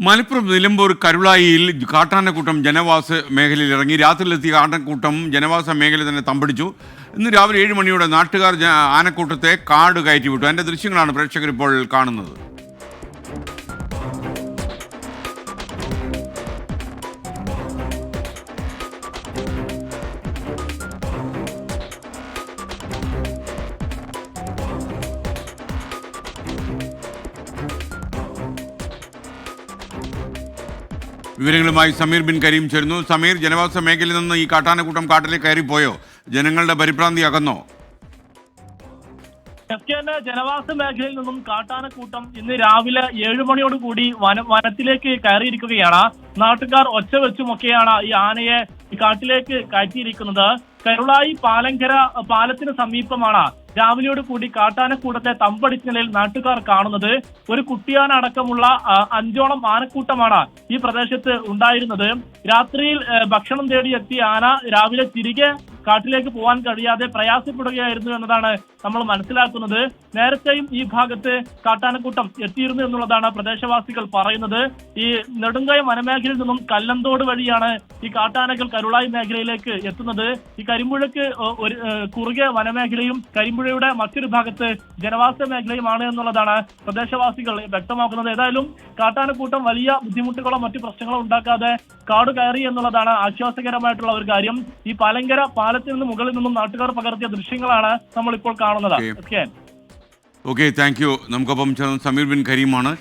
മലപ്പുറം നിലമ്പൂർ കരുളായിയിൽ കാട്ടാനക്കൂട്ടം ജനവാസ മേഖലയിൽ ഇറങ്ങി. രാത്രിയിലെത്തിയ കാട്ടാനക്കൂട്ടം ജനവാസ മേഖല തന്നെ തമ്പടിച്ചു. ഇന്ന് രാവിലെ 7 മണിയോടെ നാട്ടുകാർ ആനക്കൂട്ടത്തെ കാട് കയറ്റിവിട്ടു. അതിന്റെ ദൃശ്യങ്ങളാണ് പ്രേക്ഷകർ ഇപ്പോൾ കാണുന്നത്. വിവരങ്ങളുമായി സമീർ ബിൻ കരീം ചേരുന്നു. സമീർ, ജനവാസ മേഖലയിൽ നിന്ന് ഈ കാട്ടാനക്കൂട്ടം കാട്ടിലേക്ക് കയറിപ്പോയോ? ജനങ്ങളുടെ പരിഭ്രാന്തി അകന്നോ? ജനവാസ മേഖലയിൽ നിന്നും കാട്ടാനക്കൂട്ടം ഇന്ന് രാവിലെ 7 മണിയോടുകൂടി വനത്തിലേക്ക് കയറിയിരിക്കുകയാണ്. നാട്ടുകാർ ഒച്ച വെച്ചുമൊക്കെയാണ് ഈ ആനയെ ഈ കാട്ടിലേക്ക് കയറ്റിയിരിക്കുന്നത്. കരുളായി പാലങ്കര പാലത്തിന് സമീപമാണ് രാവിലെയോട് കൂടി കാട്ടാനക്കൂട്ടത്തെ തമ്പടിച്ച നിലയിൽ നാട്ടുകാർ കാണുന്നത്. ഒരു കുട്ടിയാന അടക്കമുള്ള 5ഓളം ആനക്കൂട്ടമാണ് ഈ പ്രദേശത്ത് ഉണ്ടായിരുന്നത്. രാത്രിയിൽ ഭക്ഷണം തേടി എത്തിയ ആന രാവിലെ തിരികെ കാട്ടിലേക്ക് പോകാൻ കഴിയാതെ പ്രയാസപ്പെടുകയായിരുന്നു എന്നതാണ് നമ്മൾ മനസ്സിലാക്കുന്നത്. നേരത്തെയും ഈ ഭാഗത്ത് കാട്ടാനക്കൂട്ടം എത്തിയിരുന്നു എന്നുള്ളതാണ് പ്രദേശവാസികൾ പറയുന്നത്. ഈ നെടുങ്കയം വനമേഖലയിൽ നിന്നും കല്ലന്തോട് വഴിയാണ് ഈ കാട്ടാനകൾ കരുളായി മേഖലയിലേക്ക് എത്തുന്നത്. ഈ കരിമ്പുഴക്ക് കുറുകെ വനമേഖലയും കരിമ്പുഴയുടെ മറ്റൊരു ഭാഗത്ത് ജനവാസ മേഖലയുമാണ് എന്നുള്ളതാണ് പ്രദേശവാസികൾ വ്യക്തമാക്കുന്നത്. ഏതായാലും കാട്ടാനക്കൂട്ടം വലിയ ബുദ്ധിമുട്ടുകളോ മറ്റു പ്രശ്നങ്ങളോ ഉണ്ടാക്കാതെ കാട് കയറി എന്നുള്ളതാണ് ആശ്വാസകരമായിട്ടുള്ള ഒരു കാര്യം. ഈ പാലങ്കര പാലത്തിൽ നിന്ന് മുകളിൽ നിന്നും നാട്ടുകാർ പകർത്തിയ ദൃശ്യങ്ങളാണ് നമ്മൾ ഇപ്പോൾ കാണുന്നത്. Okay, thank you. നമുക്കൊപ്പം സമീർ ബിൻ കരീമാണ്.